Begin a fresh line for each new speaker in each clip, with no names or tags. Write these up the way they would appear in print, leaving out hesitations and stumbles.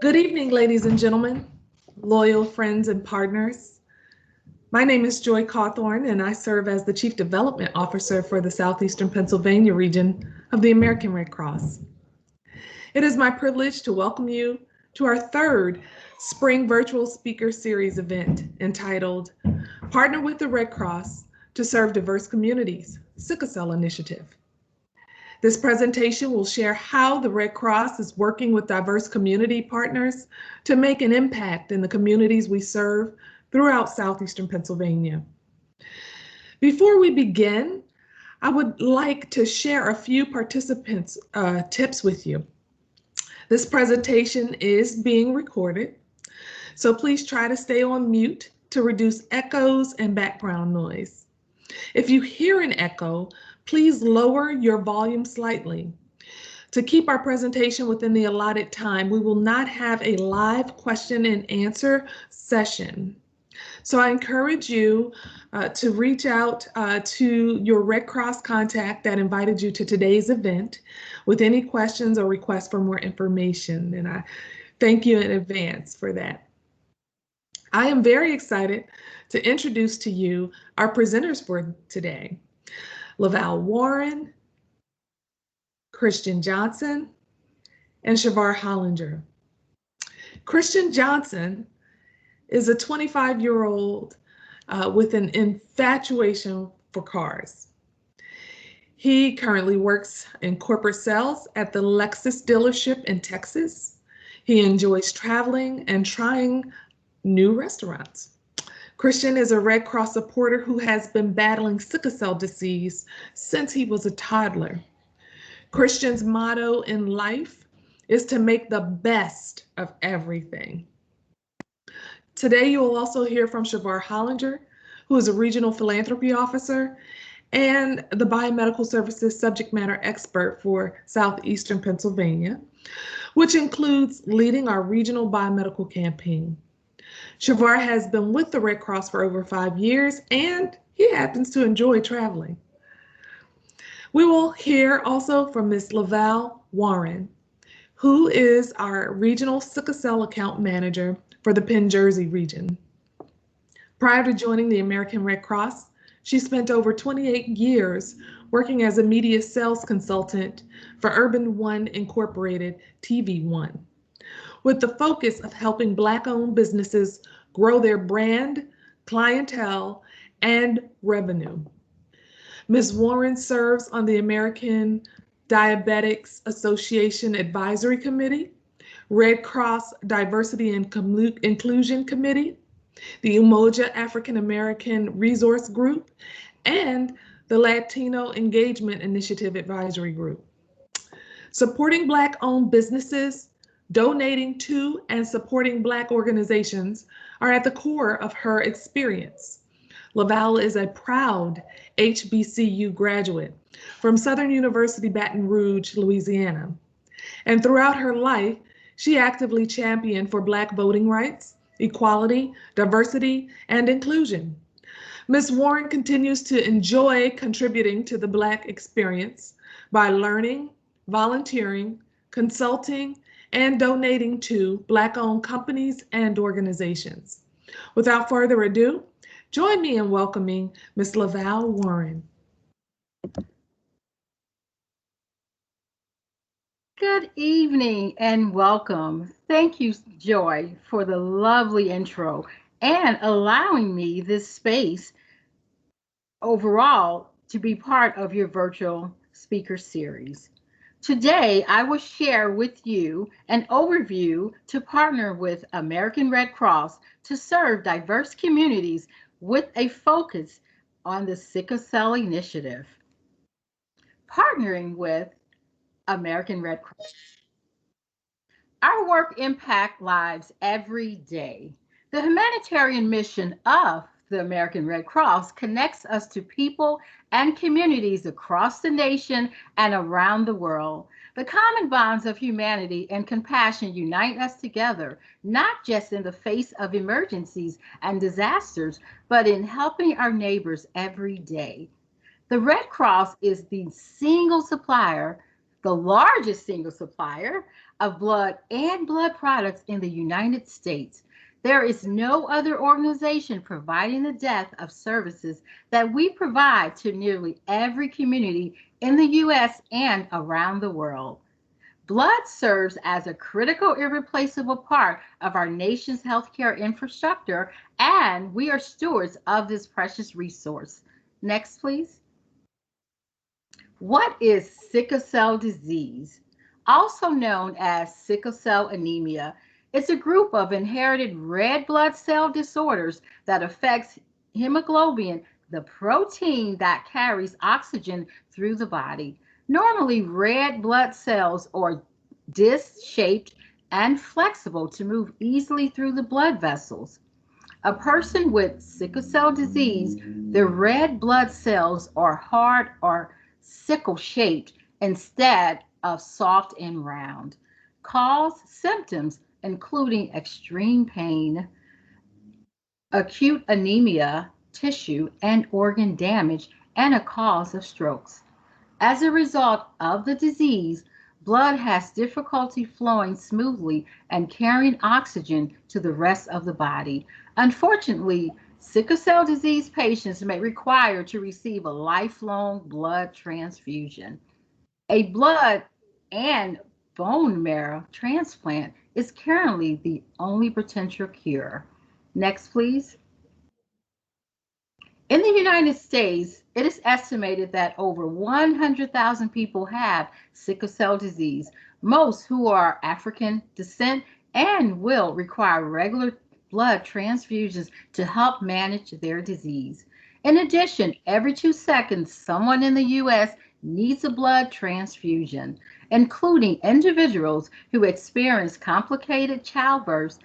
Good evening, ladies and gentlemen, loyal friends and partners. My name is Joy Cawthorn, and I serve as the Chief Development Officer for the Southeastern Pennsylvania region of the American Red Cross. It is my privilege to welcome you to our third Spring Virtual Speaker Series event entitled Partner with the Red Cross to Serve Diverse Communities, Sickle Cell Initiative. This presentation will share how the Red Cross is working with diverse community partners to make an impact in the communities we serve throughout Southeastern Pennsylvania. Before we begin, I would like to share a few participants' tips with you. This presentation is being recorded, so please try to stay on mute to reduce echoes and background noise. If you hear an echo, please lower your volume slightly. To keep our presentation within the allotted time, we will not have a live question and answer session. So I encourage you to reach out to your Red Cross contact that invited you to today's event with any questions or requests for more information. And I thank you in advance for that. I am very excited to introduce to you our presenters for today. Valle Warren, Christian Johnson, and Chavar Hollinger. Christian Johnson is a 25-year-old with an infatuation for cars. He currently works in corporate sales at the Lexus dealership in Texas. He enjoys traveling and trying new restaurants. Christian is a Red Cross supporter who has been battling sickle cell disease since he was a toddler. Christian's motto in life is to make the best of everything. Today, you will also hear from Chavar Hollinger, who is a regional philanthropy officer and the biomedical services subject matter expert for Southeastern Pennsylvania, which includes leading our regional biomedical campaign. Chavar has been with the Red Cross for over 5 years, and he happens to enjoy traveling. We will hear also from Ms. Valle Warren, who is our regional sickle cell account manager for the Penn Jersey region. Prior to joining the American Red Cross, she spent over 28 years working as a media sales consultant for Urban One Incorporated TV One, with the focus of helping Black-owned businesses grow their brand, clientele, and revenue. Ms. Warren serves on the American Diabetics Association Advisory Committee, Red Cross Diversity and Inclusion Committee, the Umoja African American Resource Group, and the Latino Engagement Initiative Advisory Group. Supporting Black-owned businesses, donating to and supporting Black organizations are at the core of her experience. Valle is a proud HBCU graduate from Southern University, Baton Rouge, Louisiana. And throughout her life, she actively championed for Black voting rights, equality, diversity, and inclusion. Ms. Warren continues to enjoy contributing to the Black experience by learning, volunteering, consulting, and donating to Black-owned companies and organizations. Without further ado, join me in welcoming Ms. Valle Warren.
Good evening and welcome. Thank you, Joy, for the lovely intro and allowing me this space overall to be part of your virtual speaker series. Today, I will share with you an overview to partner with American Red Cross to serve diverse communities with a focus on the Sickle Cell Initiative. Partnering with American Red Cross. Our work impacts lives every day. The humanitarian mission of the American Red Cross connects us to people and communities across the nation and around the world. The common bonds of humanity and compassion unite us together, not just in the face of emergencies and disasters, but in helping our neighbors every day. The Red Cross is the single supplier the largest single supplier of blood and blood products in the United States. There is no other organization providing the depth of services that we provide to nearly every community in the U.S. and around the world. Blood serves as a critical, irreplaceable part of our nation's healthcare infrastructure, and we are stewards of this precious resource. Next, please. What is sickle cell disease? Also known as sickle cell anemia, it's a group of inherited red blood cell disorders that affects hemoglobin, the protein that carries oxygen through the body. Normally, red blood cells are disc-shaped and flexible to move easily through the blood vessels. A person with sickle cell disease, the red blood cells are hard or sickle-shaped instead of soft and round. Cause symptoms including extreme pain, acute anemia, tissue and organ damage, and a cause of strokes. As a result of the disease, blood has difficulty flowing smoothly and carrying oxygen to the rest of the body. Unfortunately, sickle cell disease patients may require to receive a lifelong blood transfusion. A blood and bone marrow transplant is currently the only potential cure. Next, please. In the United States, it is estimated that over 100,000 people have sickle cell disease, most who are African descent and will require regular blood transfusions to help manage their disease. In addition, every 2 seconds, someone in the U.S. needs a blood transfusion, including individuals who experience complicated childbirths,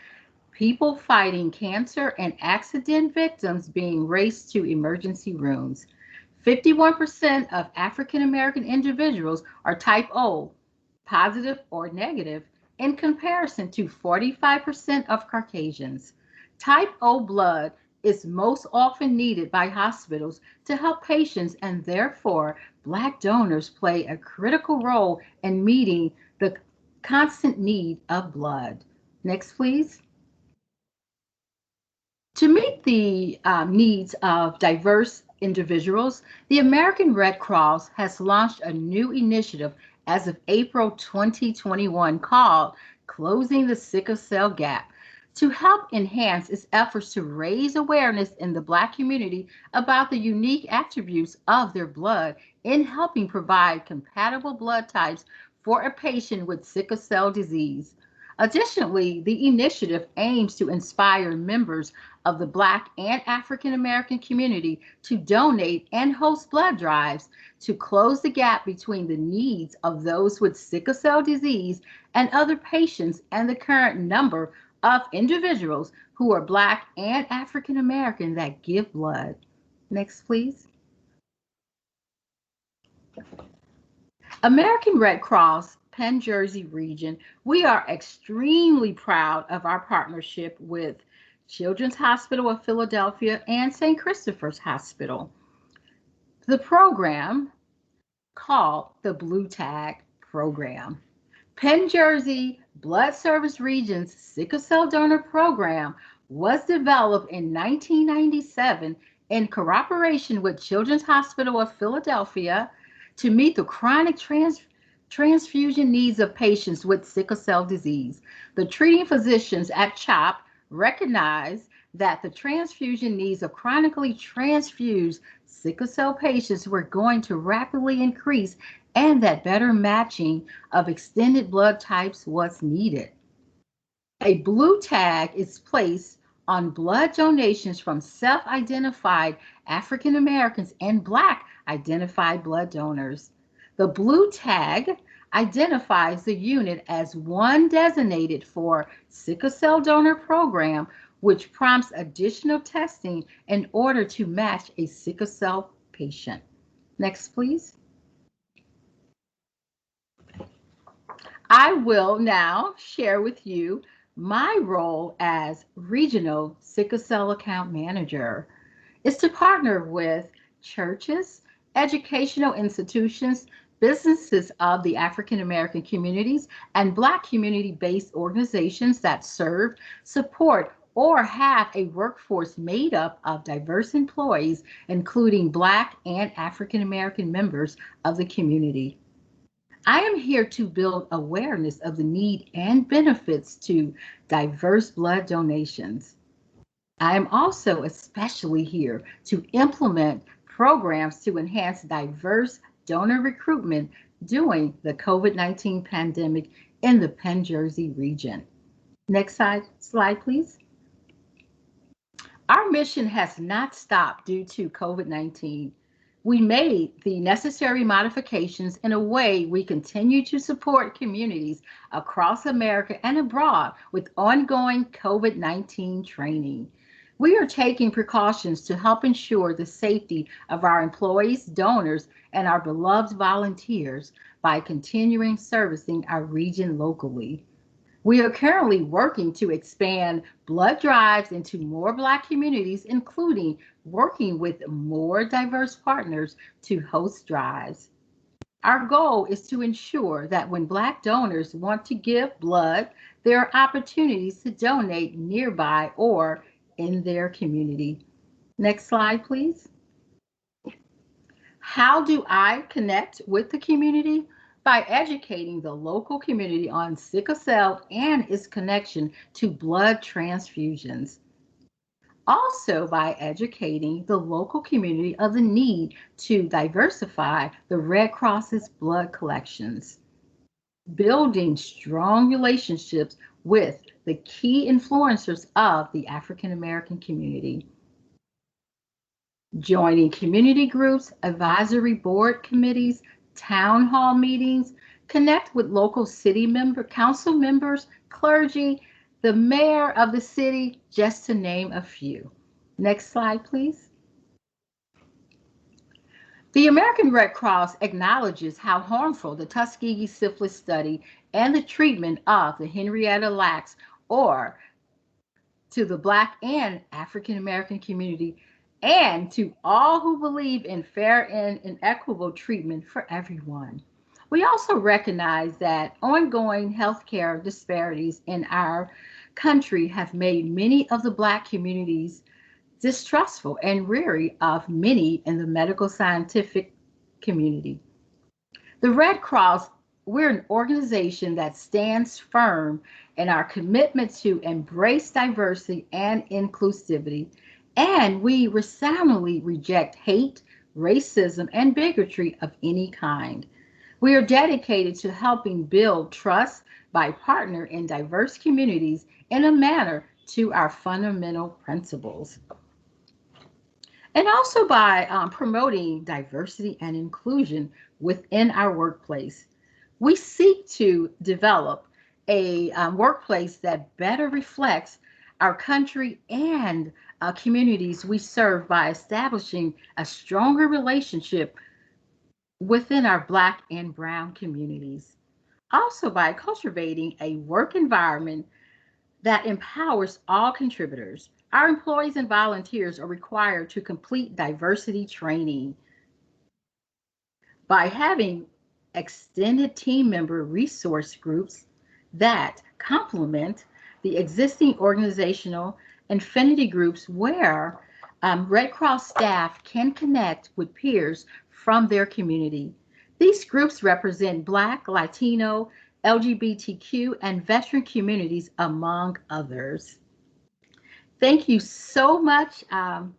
people fighting cancer, and accident victims being raced to emergency rooms. 51% of African American individuals are type O, positive or negative, in comparison to 45% of Caucasians. Type O blood is most often needed by hospitals to help patients, and therefore, Black donors play a critical role in meeting the constant need of blood. Next, please. To meet the needs of diverse individuals, the American Red Cross has launched a new initiative as of April 2021 called Closing the Sickle Cell Gap to help enhance its efforts to raise awareness in the Black community about the unique attributes of their blood in helping provide compatible blood types for a patient with sickle cell disease. Additionally, the initiative aims to inspire members of the Black and African American community to donate and host blood drives to close the gap between the needs of those with sickle cell disease and other patients and the current number of individuals who are Black and African American that give blood. Next, please. American Red Cross Penn Jersey region, we are extremely proud of our partnership with Children's Hospital of Philadelphia and St. Christopher's Hospital. The program called the Blue Tag Program. Penn Jersey Blood Service Region's Sickle Cell Donor Program was developed in 1997 in cooperation with Children's Hospital of Philadelphia to meet the chronic transfusion needs of patients with sickle cell disease. The treating physicians at CHOP recognize that the transfusion needs of chronically transfused sickle cell patients were going to rapidly increase and that better matching of extended blood types was needed. A blue tag is placed on blood donations from self-identified African Americans and Black identified blood donors. The blue tag identifies the unit as one designated for sickle cell donor program, which prompts additional testing in order to match a sickle cell patient. Next, please. I will now share with you my role as Regional Sickle Cell Account Manager is to partner with churches, educational institutions, businesses of the African American communities, and Black community-based organizations that serve, support, or have a workforce made up of diverse employees, including Black and African American members of the community. I am here to build awareness of the need and benefits to diverse blood donations. I am also especially here to implement programs to enhance diverse donor recruitment during the COVID-19 pandemic in the Penn Jersey region. Next slide, please. Our mission has not stopped due to COVID-19. We made the necessary modifications in a way we continue to support communities across America and abroad with ongoing COVID-19 training. We are taking precautions to help ensure the safety of our employees, donors, and our beloved volunteers by continuing servicing our region locally. We are currently working to expand blood drives into more Black communities, including working with more diverse partners to host drives. Our goal is to ensure that when Black donors want to give blood, there are opportunities to donate nearby or in their community. Next slide, please. How do I connect with the community? By educating the local community on sickle cell and its connection to blood transfusions. Also by educating the local community of the need to diversify the Red Cross's blood collections. Building strong relationships with the key influencers of the African American community. Joining community groups, advisory board committees, town hall meetings, connect with local council members, clergy, the mayor of the city, just to name a few. Next slide, please. The American Red Cross acknowledges how harmful the Tuskegee syphilis study and the treatment of the Henrietta Lacks or to the Black and African American community and to all who believe in fair and equitable treatment for everyone. We also recognize that ongoing healthcare disparities in our country have made many of the Black communities distrustful and weary of many in the medical scientific community. The Red Cross, we're an organization that stands firm in our commitment to embrace diversity and inclusivity, and we resoundingly reject hate, racism, and bigotry of any kind. We are dedicated to helping build trust by partnering in diverse communities in a manner to our fundamental principles. And also by promoting diversity and inclusion within our workplace. We seek to develop a workplace that better reflects our country and communities we serve by establishing a stronger relationship within our Black and Brown communities. Also by cultivating a work environment that empowers all contributors. Our employees and volunteers are required to complete diversity training. By having extended team member resource groups that complement the existing organizational affinity groups where Red Cross staff can connect with peers from their community. These groups represent Black, Latino, LGBTQ, and veteran communities, among others. Thank you so much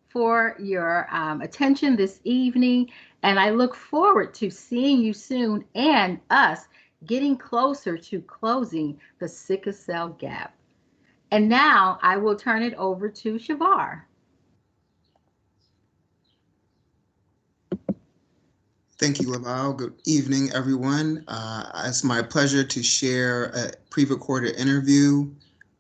for your attention this evening, and I look forward to seeing you soon and us getting closer to closing the sickle cell gap. And now I will turn it over to Chavar.
Thank you, Laval. Good evening, everyone. It's my pleasure to share a pre-recorded interview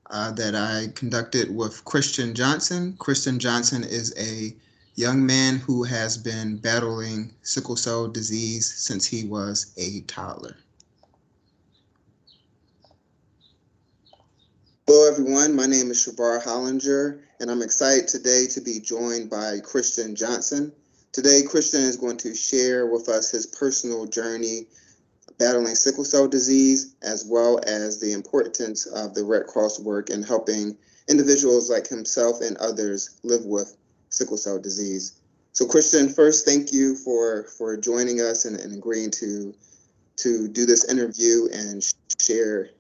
that I conducted with Christian Johnson. Christian Johnson is a young man who has been battling sickle cell disease since he was a toddler. Hello, everyone. My name is Chavar Hollinger, and I'm excited today to be joined by Christian Johnson. Today, Christian is going to share with us his personal journey battling sickle cell disease, as well as the importance of the Red Cross work in helping individuals like himself and others live with sickle cell disease. So Christian, first, thank you for joining us and agreeing to do this interview and share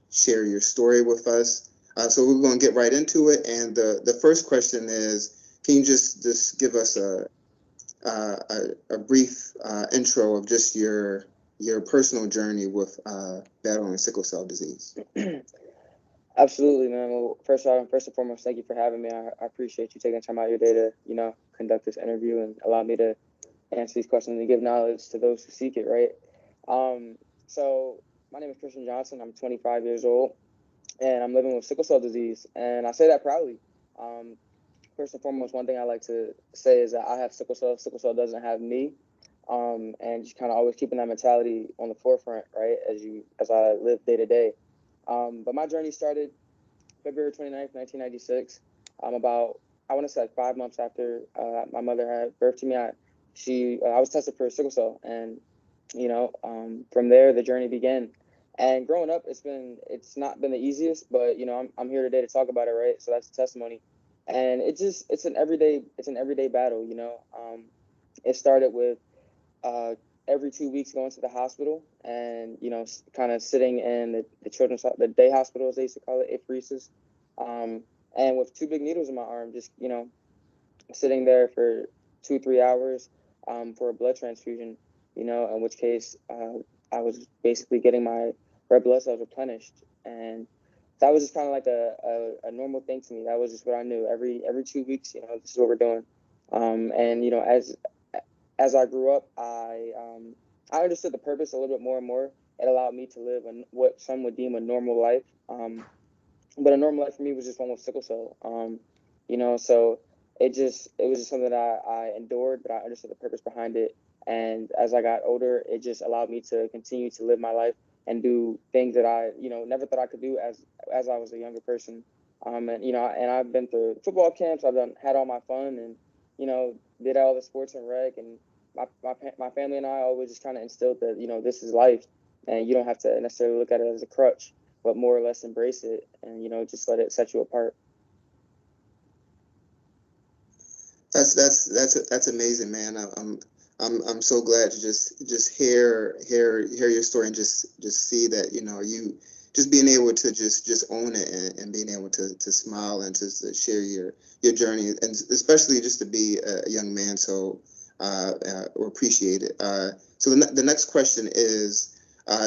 your story with us. So we're going to get right into it. And the first question is, can you just give us a brief intro of just your personal journey with battling sickle cell disease?
Absolutely, man. Well, first and foremost, thank you for having me. I appreciate you taking time out of your day to, conduct this interview and allow me to answer these questions and give knowledge to those who seek it, right? So my name is Christian Johnson. I'm 25 years old, and I'm living with sickle cell disease, and I say that proudly. First and foremost, one thing I like to say is that I have sickle cell. Sickle cell doesn't have me. And just kind of always keeping that mentality on the forefront, right, as I live day to day. But my journey started February 29th, 1996. I want to say like 5 months after my mother had birth to me. I was tested for sickle cell, and from there the journey began. And growing up, it's not been the easiest, but I'm here today to talk about it, right? So that's a testimony. And it's an everyday battle. It started with every 2 weeks going to the hospital and, kind of sitting in the day hospital, as they used to call it, apheresis, and with 2 big needles in my arm, just, sitting there for 2-3 hours for a blood transfusion, in which case I was basically getting my red blood cells replenished. And that was just kind of like a normal thing to me. That was just what I knew. Every 2 weeks, this is what we're doing. And, as I grew up, I understood the purpose a little bit more and more. It allowed me to live what some would deem a normal life. But a normal life for me was just one with sickle cell. So it was just something that I endured, but I understood the purpose behind it. And as I got older, it just allowed me to continue to live my life and do things that I, never thought I could do as I was a younger person. And I've been through football camps. I've had all my fun and, did all the sports and rec, and my family and I always just kind of instilled that, this is life and you don't have to necessarily look at it as a crutch, but more or less embrace it and, just let it set you apart.
That's amazing, man. I'm so glad to just hear your story and just see that, you just being able to just own it and being able to smile and to share your journey, and especially just to be a young man. So we appreciate it. So the next question is,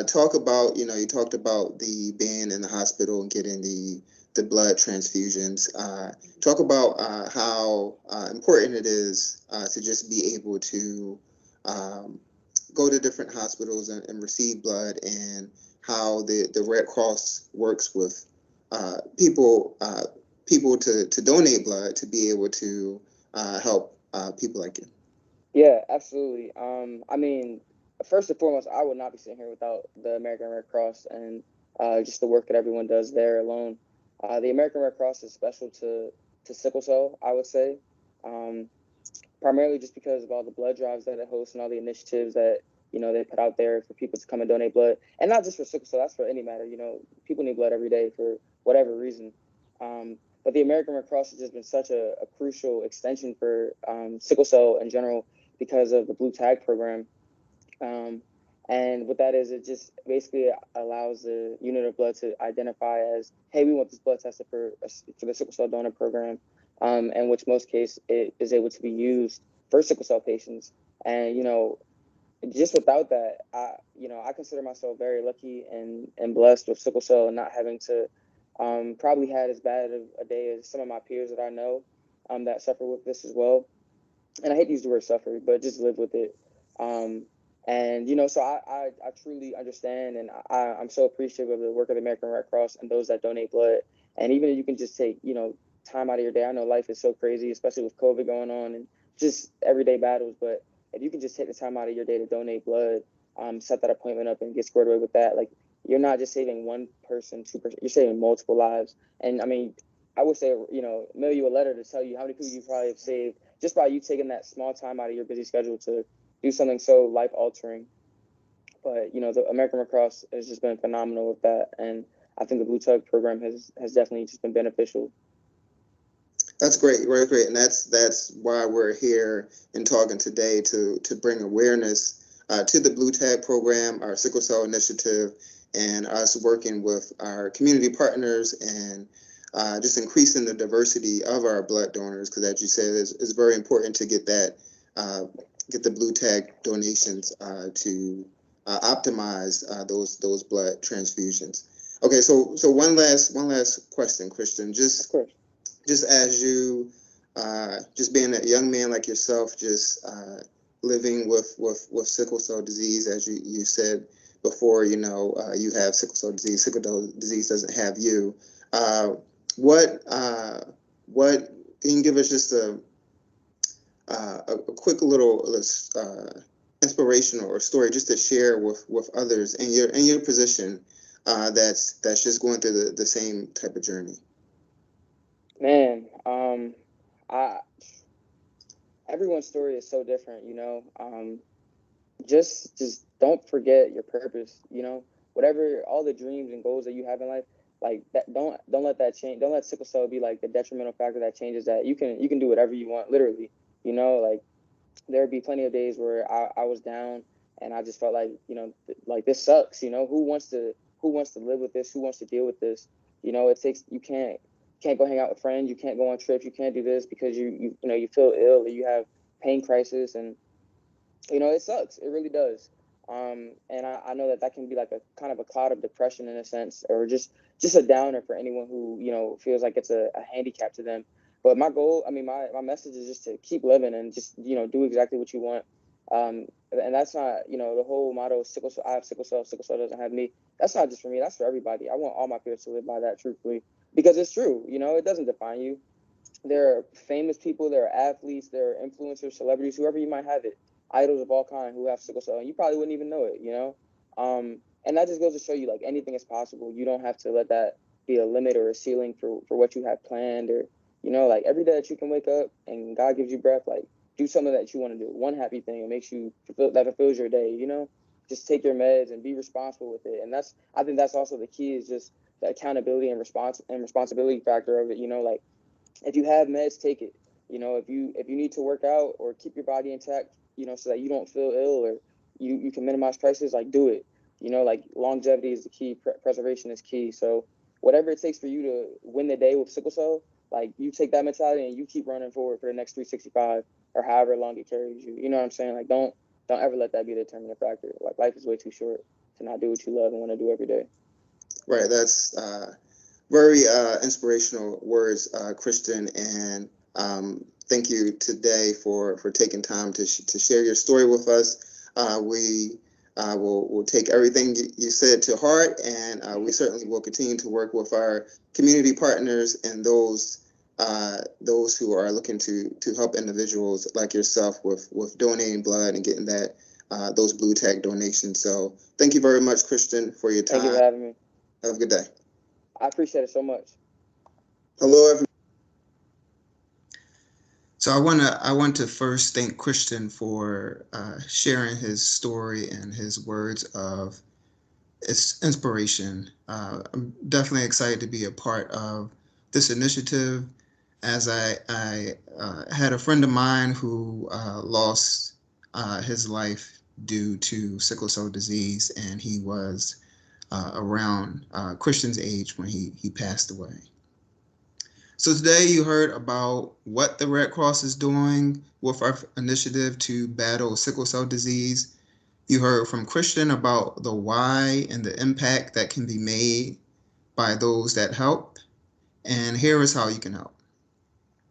talk about, you talked about the being in the hospital and getting the blood transfusions. Talk about how important it is to just be able to go to different hospitals and receive blood, and how the Red Cross works with people to donate blood to be able to help people like you.
Yeah, absolutely. I mean, first and foremost, I would not be sitting here without the American Red Cross and just the work that everyone does there alone. The American Red Cross is special to sickle cell, I would say, primarily just because of all the blood drives that it hosts and all the initiatives that, they put out there for people to come and donate blood. And not just for sickle cell, that's for any matter. People need blood every day for whatever reason. But the American Red Cross has just been such a crucial extension for sickle cell in general because of the blue tag program. And what that is, it just basically allows the unit of blood to identify as, hey, we want this blood tested for the sickle cell donor program, in which most case it is able to be used for sickle cell patients. And, just without that, I consider myself very lucky and blessed with sickle cell and not having to probably had as bad of a day as some of my peers that I know that suffer with this as well. And I hate to use the word suffer, but just live with it. And, so I truly understand, and I'm so appreciative of the work of the American Red Cross and those that donate blood. And even if you can just take, time out of your day, I know life is so crazy, especially with COVID going on and just everyday battles. But if you can just take the time out of your day to donate blood, set that appointment up and get squared away with that, like, you're not just saving one person, 2%, you're saving multiple lives. And I mean, I would say, mail you a letter to tell you how many people you probably have saved just by you taking that small time out of your busy schedule to do something so life altering. But, you know, the American Red Cross has just been phenomenal with that. And I think the Blue Tug program has definitely just been beneficial.
That's great, really great. And that's why we're here and talking today, to bring awareness to the Blue Tag program, our sickle cell initiative, and us working with our community partners and just increasing the diversity of our blood donors, because as you said, it's very important to get that get the Blue Tag donations to optimize those blood transfusions. Okay, so one last question, Christian. Just as you, just being a young man like yourself, just living with sickle cell disease, as you said before, you know, you have sickle cell disease. Sickle cell disease doesn't have you. What can you give us just a quick little inspirational or story just to share with others in your position that's just going through the same type of journey?
Man, everyone's story is so different, you know. Just don't forget your purpose, you know. Whatever, all the dreams and goals that you have in life, like that, don't let that change. Don't let sickle cell be like the detrimental factor that changes that. You can do whatever you want, literally. You know, like there'd be plenty of days where I was down and I just felt like, you know, like this sucks. You know, who wants to live with this? Who wants to deal with this? You know, you can't go hang out with friends. You can't go on trips. You can't do this because you feel ill or you have pain crisis, and you know, it sucks. It really does. And I know that can be like a kind of a cloud of depression in a sense, or just a downer for anyone who, you know, feels like it's a handicap to them. But my goal, I mean, my message is just to keep living and just, you know, do exactly what you want. And that's not, you know, the whole motto of sickle cell, I have sickle cell doesn't have me. That's not just for me, that's for everybody. I want all my peers to live by that, truthfully, because it's true. You know, it doesn't define you. There are famous people, there are athletes, there are influencers, celebrities, whoever you might have it, idols of all kind who have sickle cell, and you probably wouldn't even know it, you know? And that just goes to show you, like, anything is possible. You don't have to let that be a limit or a ceiling for what you have planned, or, you know, like every day that you can wake up and God gives you breath, like do something that you want to do. One happy thing that makes you that fulfills your day, you know? Just take your meds and be responsible with it. And I think that's also the key, is just the accountability and responsibility factor of it, you know? Like, if you have meds, take it. You know, if you need to work out or keep your body intact, you know, so that you don't feel ill, or you can minimize crisis, like do it. You know, like longevity is the key, preservation is key. So whatever it takes for you to win the day with sickle cell, like you take that mentality and you keep running forward for the next 365 or however long it carries you. You know what I'm saying? Like don't ever let that be the determining factor. Like life is way too short to not do what you love and want to do every day.
Right. That's very inspirational words, Christian, and thank you today for taking time to share your story with us. We'll take everything you said to heart, and we certainly will continue to work with our community partners and those who are looking to help individuals like yourself with donating blood and getting that those Blue Tag donations. So thank you very much, Christian, for your time.
Thank you for having me.
Have a good day.
I appreciate it so much.
Hello, everyone. So I want to first thank Christian for sharing his story and his words of inspiration. I'm definitely excited to be a part of this initiative, as I had a friend of mine who lost his life due to sickle cell disease, and he was around Christian's age when he passed away. So today you heard about what the Red Cross is doing with our initiative to battle sickle cell disease. You heard from Christian about the why and the impact that can be made by those that help. And here is how you can help.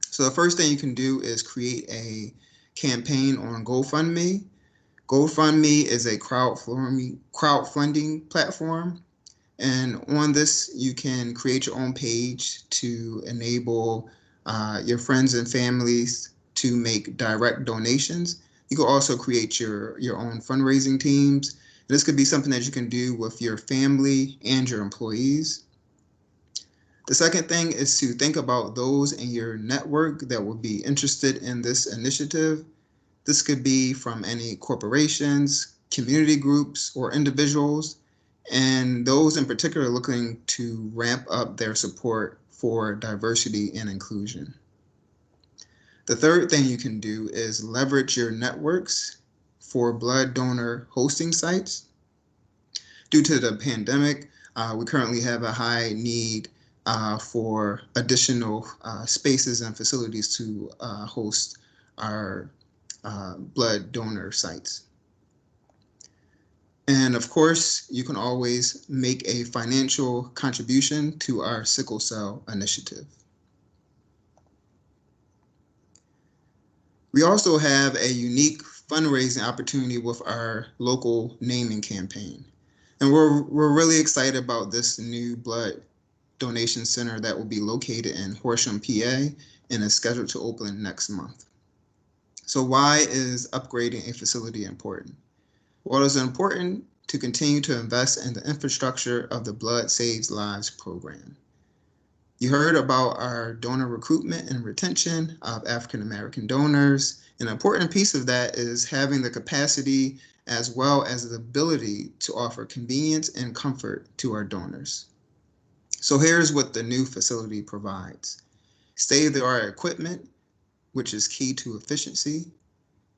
So the first thing you can do is create a campaign on GoFundMe. GoFundMe is a crowdfunding platform. And on this, you can create your own page to enable your friends and families to make direct donations. You can also create your own fundraising teams. This could be something that you can do with your family and your employees. The second thing is to think about those in your network that will be interested in this initiative. This could be from any corporations, community groups, or individuals, and those in particular looking to ramp up their support for diversity and inclusion. The third thing you can do is leverage your networks for blood donor hosting sites. Due to the pandemic, we currently have a high need for additional spaces and facilities to host our blood donor sites. And of course, you can always make a financial contribution to our sickle cell initiative. We also have a unique fundraising opportunity with our local naming campaign. And we're really excited about this new blood donation center that will be located in Horsham, PA, and is scheduled to open next month. So why is upgrading a facility important? Well, it's important to continue to invest in the infrastructure of the Blood Saves Lives program. You heard about our donor recruitment and retention of African American donors. An important piece of that is having the capacity as well as the ability to offer convenience and comfort to our donors. So here's what the new facility provides. State-of-the-art equipment, which is key to efficiency,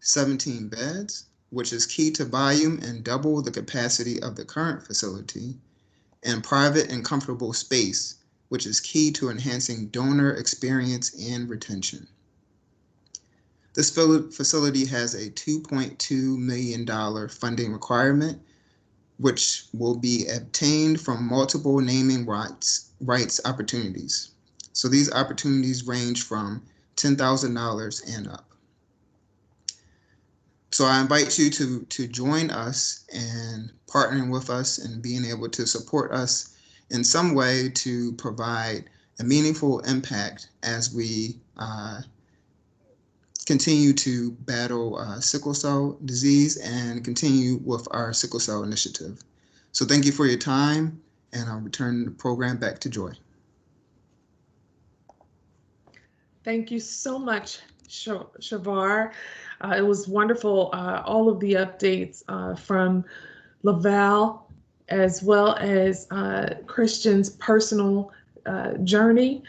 17 beds, which is key to volume and double the capacity of the current facility, and private and comfortable space, which is key to enhancing donor experience and retention. This facility has a $2.2 million funding requirement, which will be obtained from multiple naming rights opportunities. So these opportunities range from $10,000 and up. So I invite you to join us and partnering with us and being able to support us in some way to provide a meaningful impact as we continue to battle sickle cell disease and continue with our sickle cell initiative. So thank you for your time, and I'll return the program back to Joy.
Thank you so much, Chavar. It was wonderful, all of the updates from Laval, as well as Christian's personal journey.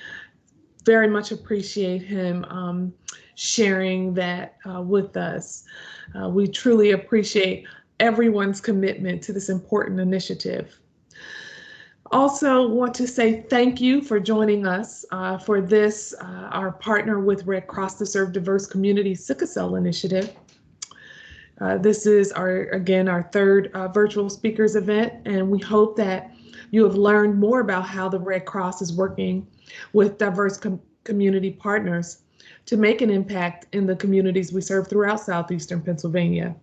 Very much appreciate him sharing that with us. We truly appreciate everyone's commitment to this important initiative. Also want to say thank you for joining us for this, our partner with Red Cross to Serve Diverse Communities Sickle Cell Initiative. This is again our third virtual speakers event, and we hope that you have learned more about how the Red Cross is working with diverse community partners to make an impact in the communities we serve throughout Southeastern Pennsylvania.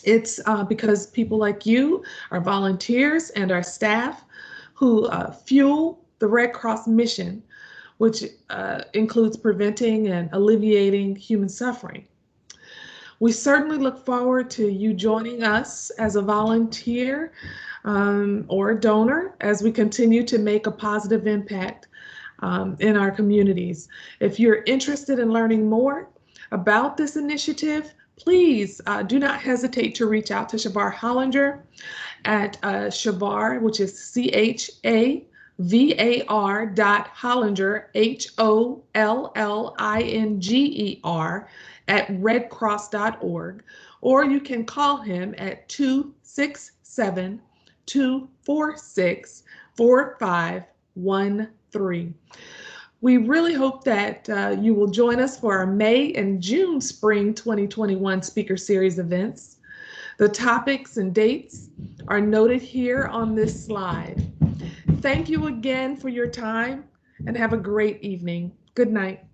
It's because people like you, our volunteers and our staff, who fuel the Red Cross mission, which includes preventing and alleviating human suffering. We certainly look forward to you joining us as a volunteer or a donor as we continue to make a positive impact in our communities. If you're interested in learning more about this initiative, please do not hesitate to reach out to Chavar Hollinger at Chavar, which is CHAVAR.Hollinger, HOLLINGER, at redcross.org, or you can call him at 267-246-4513. We really hope that you will join us for our May and June Spring 2021 Speaker Series events. The topics and dates are noted here on this slide. Thank you again for your time and have a great evening. Good night.